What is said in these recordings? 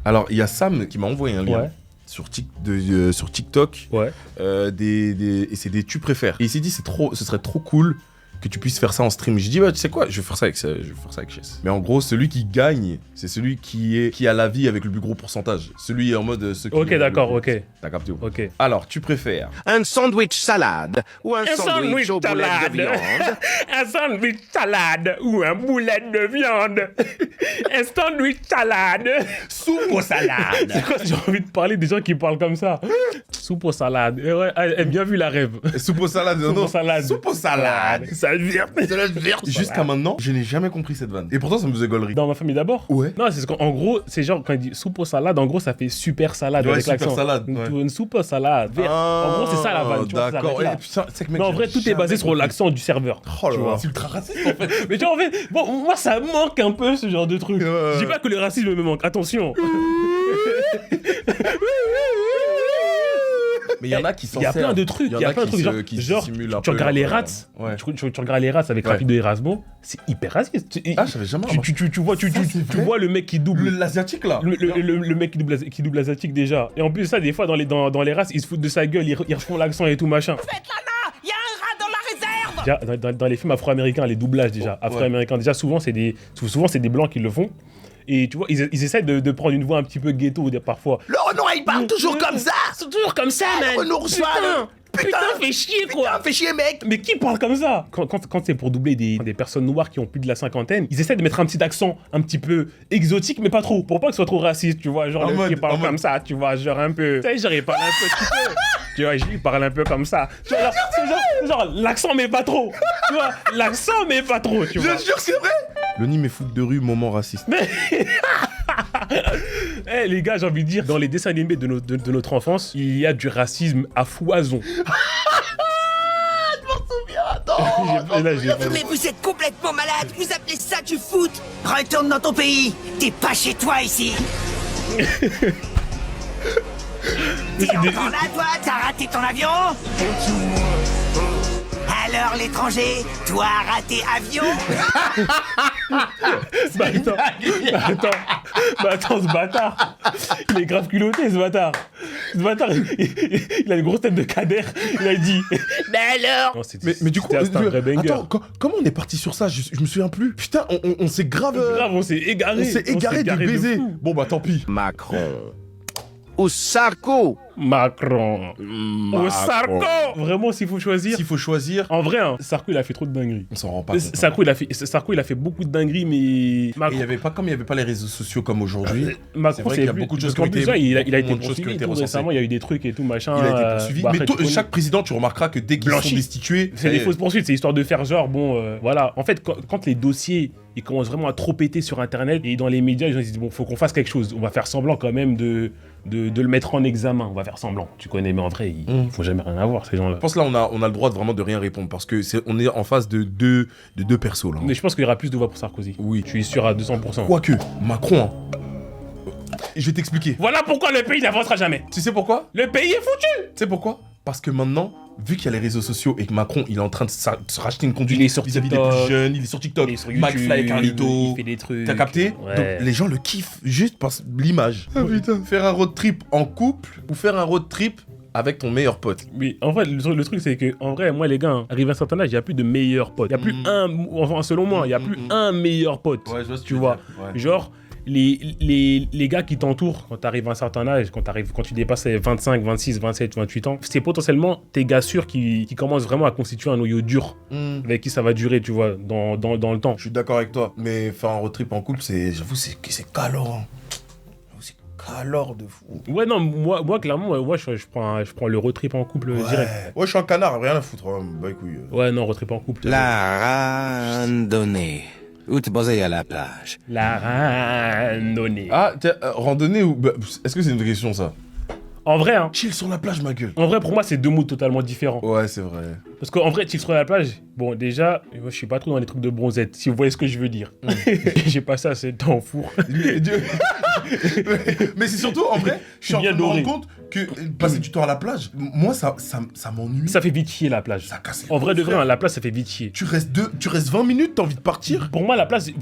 Alors, il y a Sam qui m'a envoyé un lien. Ouais. Sur TikTok, Ouais. et c'est des tu préfères. Et il s'est dit, ce serait trop cool que tu puisses faire ça en stream. J'ai dit, bah, tu sais quoi, je vais faire ça avec Chess. Mais en gros, celui qui gagne, c'est celui qui a la vie avec le plus gros pourcentage. Celui en mode... Ok, d'accord, ok. T'as capté ou pas? Ok. Alors, tu préfères Un sandwich salade ou un sandwich au boulet de viande. Un sandwich salade ou un boulet de viande. Un sandwich salade. soupe aux salades? C'est quoi, j'ai envie de parler des gens qui parlent comme ça. Soupe aux salades. Et ouais, elle bien vu la rêve. Soupe aux salades, Soupe non. aux salades. Soupe aux salades. Salade verte. Jusqu'à maintenant, je n'ai jamais compris cette vanne. Et pourtant, ça me faisait gaulerie. Dans ma famille d'abord? Ouais. Non, c'est qu'en gros, c'est genre quand il dit soupe aux salades, en gros, ça fait super salade Ouais, avec super l'accent. salade, ouais. Une soupe aux salades verte. En gros, c'est ça la vanne. Tu vois, D'accord. ça Et putain, c'est que mec, mais en vrai, j'ai tout est basé jamais sur compris. l'accent du serveur. Oh là tu là, vois. c'est ultra raciste en fait. Mais tu vois, en fait, bon, moi, ça manque un peu ce genre de truc. Je dis pas que le racisme me manque, attention. Mais il y en a qui s'en Il y a servent. plein de trucs, il y a plein de trucs. Genre, tu regardes les rats, Ouais. tu regardes les rats avec Ouais. Rapido Erasmo, c'est hyper raciste. Ah, j'avais jamais remarqué. Tu vois, tu vois le mec qui double. L'asiatique là. Le mec qui double asiatique déjà. Et en plus de ça, des fois dans les races, ils se foutent de sa gueule, ils refont l'accent et tout machin. Faites Lana, il y a un rat dans la réserve. Déjà, dans les films afro-américains, les doublages déjà, afro-américains, déjà souvent c'est des blancs qui le font. Et tu vois, ils essaient de prendre une voix un petit peu ghetto parfois. Le Renoir, il parle toujours comme ça. C'est toujours comme ça, man. Renaud reçoit Putain, fais chier quoi. Fais chier, mec. Mais qui parle comme ça? Quand c'est pour doubler des personnes noires qui ont plus de la cinquantaine, ils essaient de mettre un petit accent un petit peu exotique, mais pas trop. Pour pas que ce soit trop raciste, tu vois. Genre, qui parle comme ça, tu vois. Genre un peu. Tu sais, genre, il parle un peu petit peu. Tu vois, il parle un peu comme ça. Tu vois, genre, l'accent, mais pas trop. Tu vois, l'accent, mais pas trop, tu vois. Je jure, c'est vrai. Le Nîmes est foot de rue, moment raciste. Eh les gars, j'ai envie de dire, dans les dessins animés de notre enfance, il y a du racisme à foison. Mais vous êtes complètement malade. Vous appelez ça du foot? Retourne dans ton pays. T'es pas chez toi ici. T'es encore là, toi? T'as raté ton avion? Alors l'étranger, toi raté avion? Attends, ce bâtard, il est grave culotté, ce bâtard. Il a une grosse tête de Kader. Il a dit. Mais alors? Mais du coup, c'était un vrai banger. attends, comment on est parti sur ça? Je me souviens plus. Putain, on s'est grave. On s'est égaré. On s'est égaré du de baiser. fou. Bon bah tant pis. Macron ou Sarko. Macron. Ou Sarko. Vraiment, s'il faut choisir. S'il faut choisir, En vrai, hein, Sarko, il a fait trop de dingueries. on s'en rend pas compte. Sarko, il a fait beaucoup de dingueries, mais Et Macron, il y avait pas comme il y avait pas les réseaux sociaux comme aujourd'hui. Macron, c'est vrai qu'il y a beaucoup de choses qui ont été il a été beaucoup de choses qui ont poursuivi. été Tout recensées. récemment, il y a eu des trucs et tout machin. Il a été poursuivi. Bah, Mais après, tu connais. chaque président, tu remarqueras que dès qu'ils sont Blanchi. destitués, C'est des fausses poursuites, c'est histoire de faire genre, bon, voilà. En fait, quand les dossiers, ils commencent vraiment à trop péter sur Internet et dans les médias, les gens ils disent, bon, faut qu'on fasse quelque chose. On va faire semblant quand même de le mettre en examen. On va faire semblant. Tu connais, mais en vrai, il faut jamais rien avoir, ces gens-là. Je pense que là, on a le droit de vraiment de rien répondre parce que on est en face de deux persos là. Mais je pense qu'il y aura plus de voix pour Sarkozy. Oui. Je suis sûr à 200%. Quoique, Macron. Je vais t'expliquer. Voilà pourquoi le pays n'avancera jamais. Tu sais pourquoi? Le pays est foutu. Tu sais pourquoi? Parce que maintenant, vu qu'il y a les réseaux sociaux et que Macron, il est en train de se racheter une conduite Il est sur vis-à-vis des TikTok. plus jeunes, il est sur TikTok, Il est sur McFly et YouTube, Carlito. il fait des trucs. T'as capté? Ouais. Donc les gens le kiffent juste par l'image. Ah putain. Faire un road trip en couple ou faire un road trip avec ton meilleur pote. Mais en fait, le truc, c'est que, en vrai, moi, les gars, hein, arrivé à un certain âge, il n'y a plus de meilleurs potes. Il n'y a plus un, enfin, selon moi, il n'y a plus un meilleur pote. Ouais, je vois ce que tu tu vois. veux dire, ouais. Genre, les gars qui t'entourent quand tu arrives à un certain âge, quand tu dépasses les 25, 26, 27, 28 ans, c'est potentiellement tes gars sûrs qui commencent vraiment à constituer un noyau dur avec qui ça va durer, tu vois, dans le temps. Je suis d'accord avec toi, mais faire un road trip en couple, j'avoue, c'est calor. C'est calor de fou. Ouais, non, moi clairement, ouais, je prends le road trip en couple direct. Ouais, je suis un canard, rien à foutre. Hein. Bah, couille. Ouais, non, road trip en couple. La randonnée. Où te poser à la plage. La randonnée. Ah, randonnée ou. Bah, est-ce que c'est une question ça? En vrai, hein. Chill sur la plage, ma gueule. En vrai, pour moi, c'est deux moods totalement différents. Ouais, c'est vrai. Parce qu'en vrai, chill sur la plage, bon, déjà, moi, je suis pas trop dans les trucs de bronzette, si vous voyez ce que je veux dire. J'ai passé assez de temps au four. Mais c'est surtout, en vrai, je suis en train de me rendre compte que passer du temps à la plage, moi, ça m'ennuie. Ça fait vite chier la plage. Ça casse les En vrai de couilles, vrai, la plage, ça fait vite chier. Tu restes 20 minutes, t'as envie de partir. Pour moi, la plage,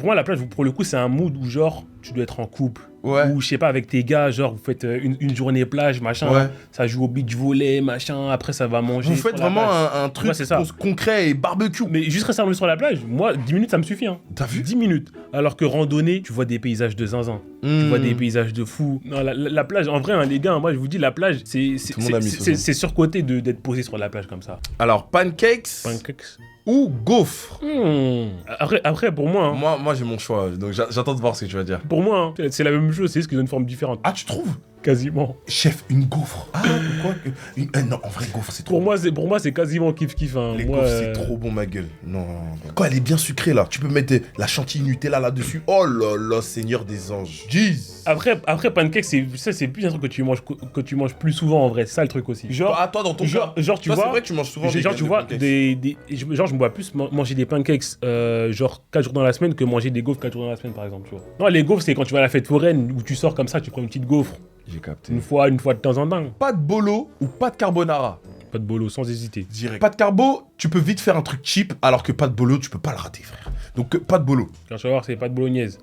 pour le coup, c'est un mood où genre, tu dois être en couple. Ouais. Ou je sais pas, avec tes gars, genre, vous faites une journée plage, machin. Ouais. Ça joue au beach volley, machin. Après, ça va manger. Vous faites vraiment un truc Ouais, c'est ça. concret et barbecue. Mais juste rester allongé sur la plage, moi, 10 minutes, ça me suffit. Hein. T'as vu 10 minutes. Alors que randonnée, tu vois des paysages de zinzin. Tu vois des paysages de fou. Non, la plage, en vrai, hein, les gars, moi, je vous dis, la plage, c'est surcoté d'être posé sur la plage comme ça. Alors, pancakes ou gaufres. Après, pour moi... Hein, Moi, j'ai mon choix, donc j'attends de voir ce que tu vas dire. Pour moi, hein, c'est la même chose, c'est juste qu'ils ont une forme différente. Ah, tu trouves? Quasiment. Chef, une gaufre. Ah, quoi non, en vrai, gaufre, c'est trop bon. Pour moi, c'est quasiment kiff-kiff. Hein. Les gaufres, c'est trop bon, ma gueule. Non. Quand elle est bien sucrée, là, tu peux mettre la chantilly Nutella là-dessus. Oh là là, Seigneur des anges. Jeez. Après pancake, c'est plus un truc que tu manges plus souvent, en vrai. C'est ça, le truc aussi. Genre, toi, dans ton cas, genre tu vois... c'est vrai que tu manges souvent genre, tu vois, genre, je me vois plus manger des pancakes, genre, 4 jours dans la semaine que manger des gaufres 4 jours dans la semaine, par exemple, tu vois. Non, les gaufres, c'est quand tu vas à la fête foraine, où tu sors comme ça, tu prends une petite gaufre. J'ai capté. Une fois de temps en temps. Pas de bolo ou pas de carbonara? Pas de bolo, sans hésiter. Direct. Pas de carbo, tu peux vite faire un truc cheap, alors que pas de bolo, tu peux pas le rater, frère. Donc, pas de bolo. Quand tu vas voir, c'est pas de bolognaise.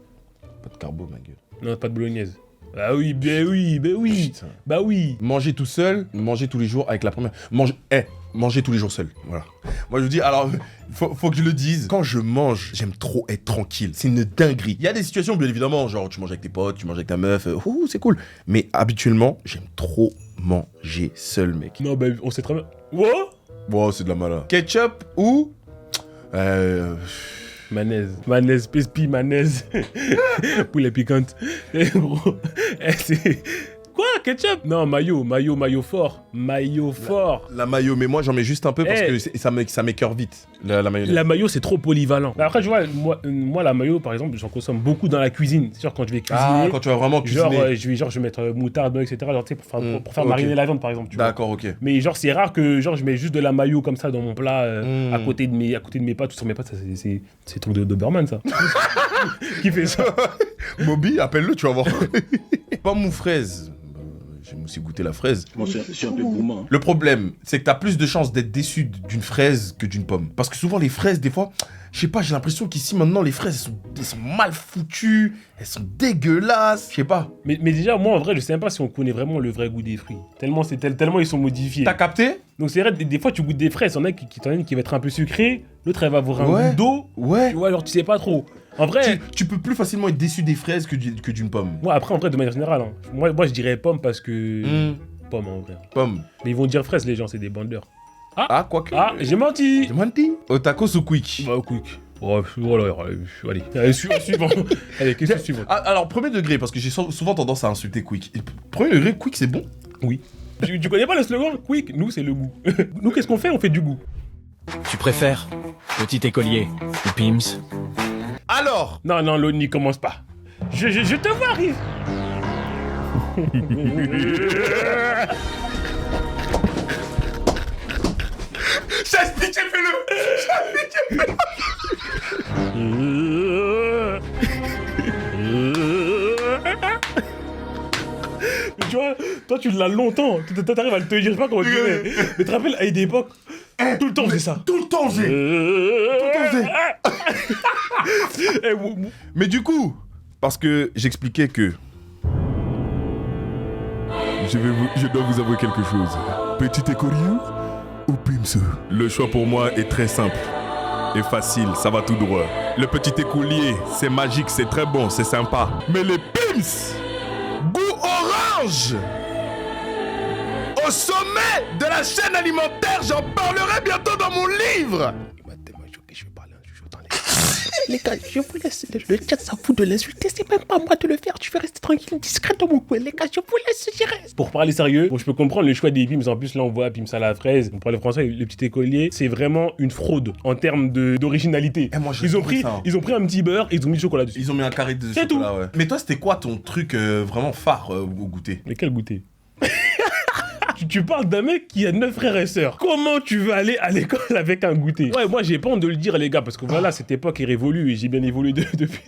Pas de carbo, ma gueule. Non, pas de bolognaise. Bah oui, Putain. Bah oui. Manger tout seul, manger tous les jours avec la première... Manger tous les jours seul, voilà. Moi je vous dis, alors, faut que je le dise, quand je mange, j'aime trop être tranquille, c'est une dinguerie. Il y a des situations, bien évidemment, genre tu manges avec tes potes, tu manges avec ta meuf, c'est cool. Mais habituellement, j'aime trop manger seul, mec. Non, bah on sait très bien. What? Wow, c'est de la malade. Ketchup ou... Mayonnaise, pespi, mayonnaise. Poulet piquante. Gros, c'est... Quoi? Ketchup? Non, mayo fort. Mayo fort. La mayo, mais moi j'en mets juste un peu parce que ça m'écœure vite, la mayonnaise. La mayo, c'est trop polyvalent. Mais après, tu vois, moi, la mayo, par exemple, j'en consomme beaucoup dans la cuisine. C'est sûr, quand je vais cuisiner. Ah, quand tu vas vraiment cuisiner. Je vais mettre moutarde, etc. Genre, tu sais, pour faire mariner la viande, par exemple. D'accord, ok. Mais genre, c'est rare que genre, je mets juste de la mayo comme ça dans mon plat, à côté de mes pâtes, ou sur mes pâtes. C'est truc de Doberman, ça. Qui fait ça? Moby, appelle-le, tu vas voir. Pomme ou fraise? J'aime aussi goûter la fraise. Moi, je suis un peu gourmand. Le problème, c'est que t'as plus de chances d'être déçu d'une fraise que d'une pomme. Parce que souvent, les fraises, des fois, je sais pas, j'ai l'impression qu'ici, maintenant, les fraises, elles sont mal foutues, elles sont dégueulasses, je sais pas. Mais déjà, moi, en vrai, je sais même pas si on connaît vraiment le vrai goût des fruits. Tellement ils sont modifiés. T'as capté? Donc c'est vrai, des fois, tu goûtes des fraises, il y en a qui va être un peu sucré, l'autre, elle va avoir un goût d'eau. Ouais. Tu vois, alors tu sais pas trop. En vrai... Tu peux plus facilement être déçu des fraises que d'une pomme. Moi, après, en vrai, de manière générale, hein, moi, je dirais pomme parce que... Pomme, en vrai. Pomme. Mais ils vont dire fraise, les gens, c'est des bandeurs. Quoique. Ah, j'ai menti. J'ai menti. Au tacos ou quick? Bah, quick. Oh, voilà, allez, suivant. Allez, question suivante. Alors, premier degré, parce que j'ai souvent tendance à insulter quick. Premier degré, quick, c'est bon? Oui. Tu connais pas le slogan? Quick, nous, c'est le goût. Nous, qu'est-ce qu'on fait? On fait du goût. Tu préfères petit écolier ou Pims? Alors! Non, l'autre n'y commence pas. Je te vois arrive. Chasse pitié, fais-le! Tu vois, toi tu l'as longtemps, t'arrives à le te dire, je sais pas comment tu fais. Mais tu te rappelles, à une époque, tout le temps on faisait ça. Tout le temps on faisait. Mais du coup, parce que j'expliquais que... Je dois vous avouer quelque chose. Petit écolier ou Pims? Le choix pour moi est très simple et facile, ça va tout droit. Le petit écolier, c'est magique, c'est très bon, c'est sympa. Mais les Pims, goût orange, au sommet de la chaîne alimentaire, j'en parlerai bientôt dans mon livre. Les gars, je vous laisse. Le chat, ça fout de l'insulter. C'est même pas moi de le faire. Tu veux rester tranquille, discret dans mon coin. Les gars, je vous laisse gérer. Pour parler sérieux, bon, je peux comprendre le choix des Pims. En plus, là, on voit Pims à la fraise. On parle français, le petit écolier. C'est vraiment une fraude en termes d'originalité. Ils ont pris un petit beurre et ils ont mis du chocolat dessus. Ils ont mis un carré de C'est chocolat, tout. Ouais. Mais toi, c'était quoi ton truc vraiment phare au goûter? Mais quel goûter? tu parles d'un mec qui a 9 frères et sœurs. Comment tu veux aller à l'école avec un goûter? Ouais, moi, j'ai pas honte de le dire, les gars, parce que voilà, cette époque est révolue et j'ai bien évolué depuis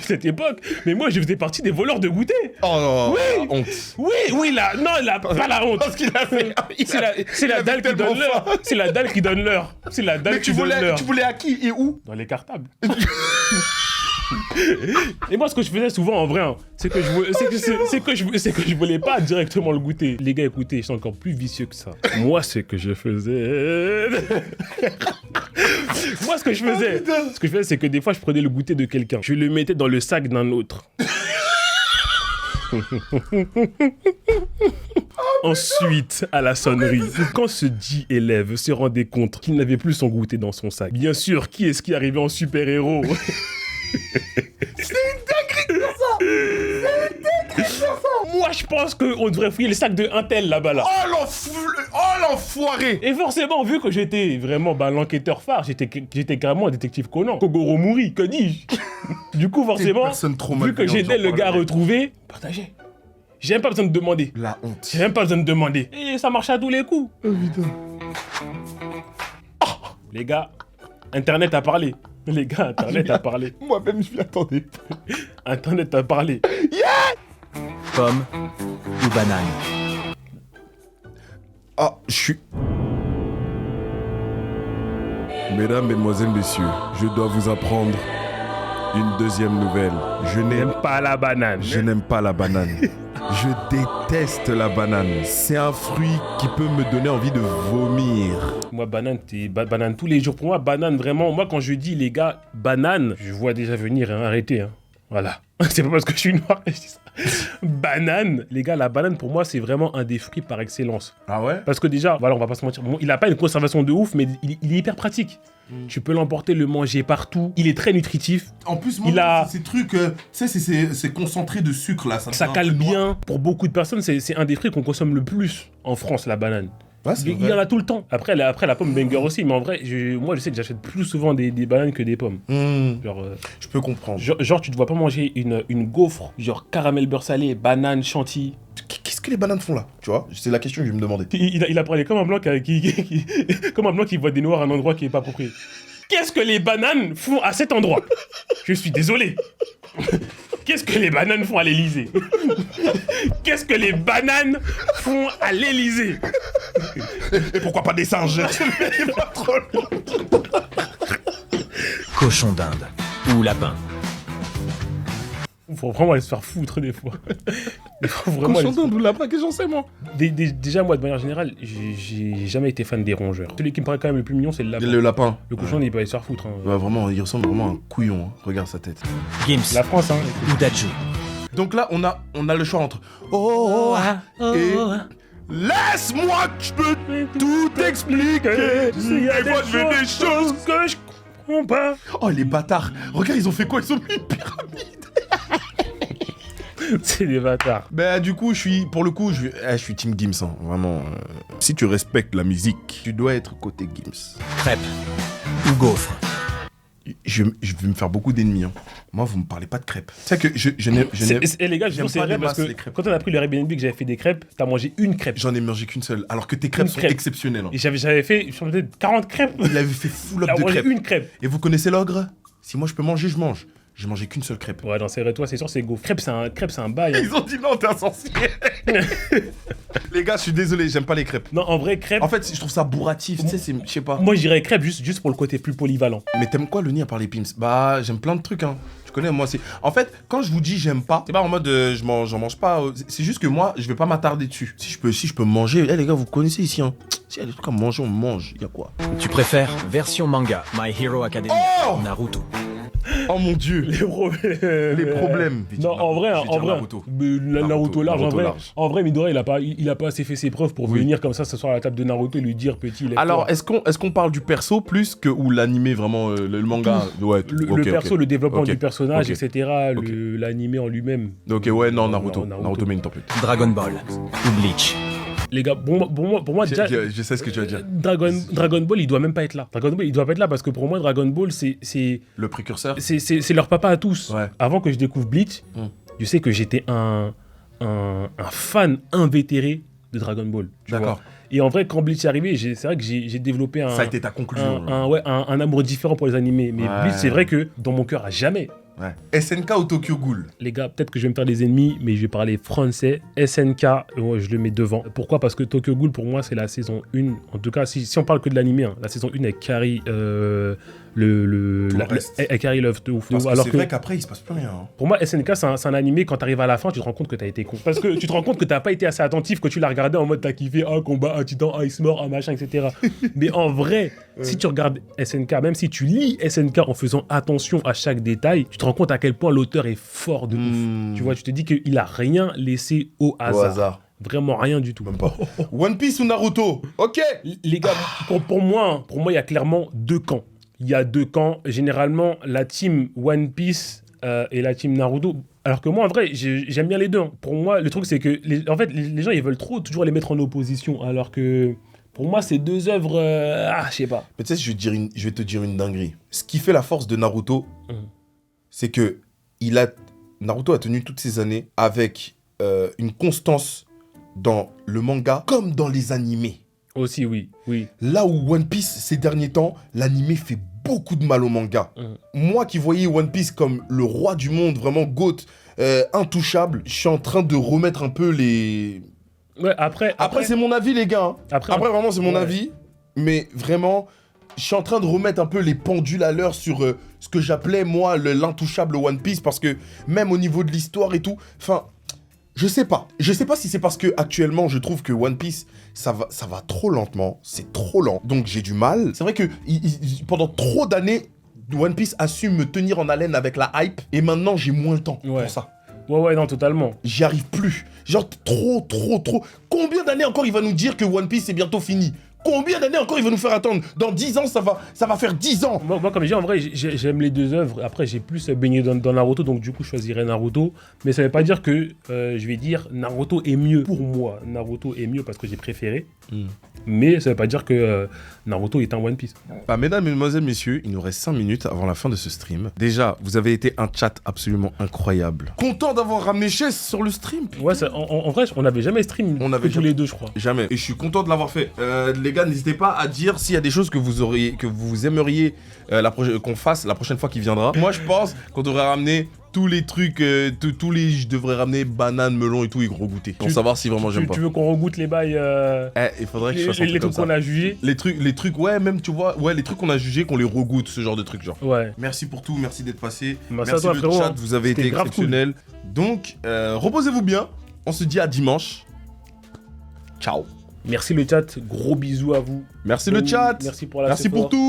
cette époque. Mais moi, je faisais partie des voleurs de goûter. Oh non, Oui. honte. Oui, pas la honte. Parce qu'il a fait. C'est la dalle qui donne l'heure. C'est la dalle qui donne l'heure. C'est la dalle Mais qui donne l'heure. tu voulais à qui et où? Dans les cartables. Et moi, ce que je faisais souvent en vrai, hein, c'est que je voulais pas directement le goûter. Les gars, écoutez, je suis encore plus vicieux que ça. Moi, ce que je faisais. Moi, ce que je faisais, c'est que des fois, je prenais le goûter de quelqu'un. Je le mettais dans le sac d'un autre. Ensuite, à la sonnerie, quand ce dit élève se rendait compte qu'il n'avait plus son goûter dans son sac, bien sûr, qui est-ce qui arrivait en super-héros? C'est une dinguerie de faire ça. Moi, je pense qu'on devrait fouiller le sac de un tel là-bas là. Oh l'enfoiré. Et forcément, vu que j'étais vraiment l'enquêteur phare, j'étais carrément un détective Conan. Kogoro Mouri, que dis-je? Du coup, forcément, vu que j'étais le gars retrouvé, partagez. J'ai même pas besoin de demander. La honte. J'ai même pas besoin de demander. Et ça marche à tous les coups. Oh putain. Oh, les gars, Internet a parlé. Les gars, Internet a parlé. Moi-même, je m'y attendais. Internet a parlé. Pomme ou banane? Ah, je suis... Mesdames, Mesdemoiselles, Messieurs, je dois vous apprendre une deuxième nouvelle. Je n'aime pas la banane. Je n'aime pas la banane. Je déteste la banane. C'est un fruit qui peut me donner envie de vomir. Moi, banane, banane tous les jours. Pour moi, banane, vraiment, moi, quand je dis, les gars, banane, je vois déjà venir, hein, arrêtez. Hein. Voilà. C'est pas parce que je suis noir que je dis ça. Banane, les gars, la banane, pour moi, c'est vraiment un des fruits par excellence. Ah ouais? Parce que déjà, voilà, on va pas se mentir, bon, il a pas une conservation de ouf, mais il est hyper pratique. Tu peux l'emporter, le manger partout. Il est très nutritif. En plus, moi, ces trucs, tu sais, c'est concentré de sucre là. Ça cale bien. Pour beaucoup de personnes, c'est un des fruits qu'on consomme le plus en France, la banane. Ouais, il y en a tout le temps. Après la pomme banger aussi, mais en vrai, moi je sais que j'achète plus souvent des bananes que des pommes. Genre, je peux comprendre. Genre, tu te vois pas manger une gaufre, genre caramel beurre salé, banane, chantilly. Qu'est-ce que les bananes font là? Tu vois, c'est la question que je vais me demander. Il a parlé comme un blanc comme un blanc qui voit des noirs à un endroit qui est pas approprié. Qu'est-ce que les bananes font à cet endroit? Je suis désolé. Qu'est-ce que les bananes font à l'Elysée? Qu'est-ce que les bananes font à l'Elysée? Et pourquoi pas des singes? Cochon d'Inde ou lapin? Faut vraiment aller se faire foutre des fois. Cochon d'Inde ou lapin, qu'est-ce que j'en sais moi? Déjà, moi, de manière générale, j'ai jamais été fan des rongeurs. Celui qui me paraît quand même le plus mignon, c'est le lapin. Le lapin. Le cochon, il peut aller se faire foutre. Hein. Ouais, vraiment, il ressemble vraiment à un couillon. Hein. Regarde sa tête. Gims. La France, hein. Ou Dajou. Donc là, on a le choix entre et laisse-moi que je peux tout expliquer. Il y a des choses que je comprends pas. Oh, les bâtards. Regarde, ils ont fait quoi? Ils ont mis une pyramide. C'est des bâtards. Bah du coup, je suis Team Gims, hein, vraiment. Si tu respectes la musique, tu dois être côté Gims. Crêpe ou gaufre? Je vais me faire beaucoup d'ennemis. Hein. Moi, vous me parlez pas de crêpes. C'est que je n'ai... Et les gars, je c'est vrai parce que quand on a pris le Airbnb que j'avais fait des crêpes, t'as mangé une crêpe. J'en ai mangé qu'une seule, alors que tes crêpes sont exceptionnelles. Hein. Et j'avais fait, je pense, 40 crêpes. Il avait fait full up de crêpes. Une crêpe. Et vous connaissez l'ogre? Si moi je peux manger, je mange. J'ai mangé qu'une seule crêpe. Ouais, non, c'est vrai, toi, c'est sûr, c'est gaufre. Crêpe, c'est un bail. Hein. Ils ont dit non, t'es un sorcier. Les gars, je suis désolé, j'aime pas les crêpes. Non, en vrai, crêpe. En fait, je trouve ça bourratif, tu sais, je sais pas. Moi, je dirais crêpe juste pour le côté plus polyvalent. Mais t'aimes quoi le nid à part les Pim's? Bah, j'aime plein de trucs, hein. Tu connais, moi, c'est. En fait, quand je vous dis j'aime pas, c'est pas en mode j'en mange pas. C'est juste que moi, je vais pas m'attarder dessus. Si je peux manger. Eh, les gars, vous connaissez ici, hein. S'il y a des trucs à manger, on mange. Y'a quoi? Tu préfères version manga, My Hero Academia, Naruto? Oh mon dieu. Les problèmes. Non, en vrai, Naruto. Naruto large, en vrai, Midora, il a pas assez fait ses preuves pour venir comme ça s'asseoir à la table de Naruto et lui dire petit. Alors, est-ce qu'on parle du perso plus que ou l'animé vraiment le manga? Ouais. Le perso, le développement du personnage, etc. L'animé en lui-même. Ok, ouais, non, Naruto met une tempête. Dragon Ball ou Bleach? Les gars, pour moi déjà, je sais ce que tu vas dire. Dragon Ball, il doit même pas être là. Dragon Ball, il doit pas être là parce que pour moi, Dragon Ball, c'est le précurseur. C'est leur papa à tous. Ouais. Avant que je découvre Bleach, je sais que j'étais un fan invétéré de Dragon Ball. D'accord. Vois. Et en vrai, quand Bleach est arrivé, c'est vrai que j'ai développé Ça a été ta conclusion. un amour différent pour les animés. Mais Bleach, c'est vrai que dans mon cœur, à jamais. Ouais. SNK ou Tokyo Ghoul? Les gars, peut-être que je vais me faire des ennemis, mais je vais parler français. SNK, je le mets devant. Pourquoi? Parce que Tokyo Ghoul, pour moi, c'est la saison 1. En tout cas, si on parle que de l'animé, hein, la saison 1, elle carry elle carry l'œuvre de ouf. Parce que Alors c'est vrai qu'après, il se passe plus rien. Hein. Pour moi, SNK, c'est un animé, quand t'arrives à la fin, tu te rends compte que t'as été con. Parce que tu te rends compte que t'as pas été assez attentif, que tu l'as regardé en mode t'as kiffé, un combat, un titan, un il se mord, un machin, etc. Mais en vrai, si tu regardes SNK, même si tu lis SNK en faisant attention à chaque détail, tu te rends compte à quel point l'auteur est fort de ouf. Tu vois, tu te dis qu'il a rien laissé au hasard. Vraiment rien du tout. Même pas. One Piece ou Naruto? Ok. Les gars, pour moi, il y a clairement deux camps. Il y a deux camps. Généralement, la team One Piece et la team Naruto. Alors que moi, en vrai, j'aime bien les deux. Hein. Pour moi, le truc, c'est que les gens, ils veulent toujours les mettre en opposition. Alors que pour moi, c'est deux œuvres. Je sais pas. Mais tu sais, je vais te dire une dinguerie. Ce qui fait la force de Naruto, c'est que Naruto a tenu toutes ces années avec une constance dans le manga comme dans les animés. Aussi, oui. Là où One Piece, ces derniers temps, l'animé fait beaucoup de mal au manga. Moi qui voyais One Piece comme le roi du monde, vraiment GOAT, intouchable, je suis en train de remettre un peu les... Ouais, après c'est mon avis, les gars. Hein. Après, vraiment, c'est mon ouais. avis. Mais vraiment, je suis en train de remettre un peu les pendules à l'heure sur ce que j'appelais, moi, l'intouchable One Piece. Parce que même au niveau de l'histoire et tout, enfin... Je sais pas si c'est parce que actuellement je trouve que One Piece ça va trop lentement, c'est trop lent, donc j'ai du mal. C'est vrai que pendant trop d'années, One Piece a su me tenir en haleine avec la hype et maintenant j'ai moins le temps pour ça. Ouais, non, totalement. J'y arrive plus. Genre trop. Combien d'années encore il va nous dire que One Piece est bientôt fini? Combien d'années encore il va nous faire attendre? Dans 10 ans, ça va faire 10 ans. Moi, comme je dis, en vrai, j'aime les deux œuvres. Après, j'ai plus baigné dans Naruto, donc du coup, je choisirais Naruto. Mais ça veut pas dire que je vais dire Naruto est mieux. Pour moi, Naruto est mieux parce que j'ai préféré. Mais ça veut pas dire que Naruto est un One Piece. Mesdames, mesdemoiselles, messieurs, il nous reste 5 minutes avant la fin de ce stream. Déjà, vous avez été un chat absolument incroyable. Content d'avoir ramené Chess sur le stream. Ouais, en vrai, on n'avait jamais stream tous les deux, je crois. Jamais. Et je suis content de l'avoir fait. Les gars, n'hésitez pas à dire s'il y a des choses que vous aimeriez qu'on fasse la prochaine fois qu'il viendra. Moi, je pense qu'on devrait ramener tous les trucs, je devrais ramener banane, melon et tout, et gros goûter. Pour savoir si vraiment j'aime pas. Tu veux qu'on regoute les bails il faudrait que je fasse un truc les comme trucs qu'on a jugés. Les trucs, ouais, même tu vois, ouais, les trucs qu'on a jugés, qu'on les regoute, ce genre de trucs, genre. Ouais. Merci pour tout, merci d'être passé. Merci à toi, le frérot, chat, hein. vous avez été exceptionnel. Cool. Donc, reposez-vous bien. On se dit à dimanche. Ciao. Merci le chat, gros bisous à vous. Merci le chat. Merci pour la Merci pour tout.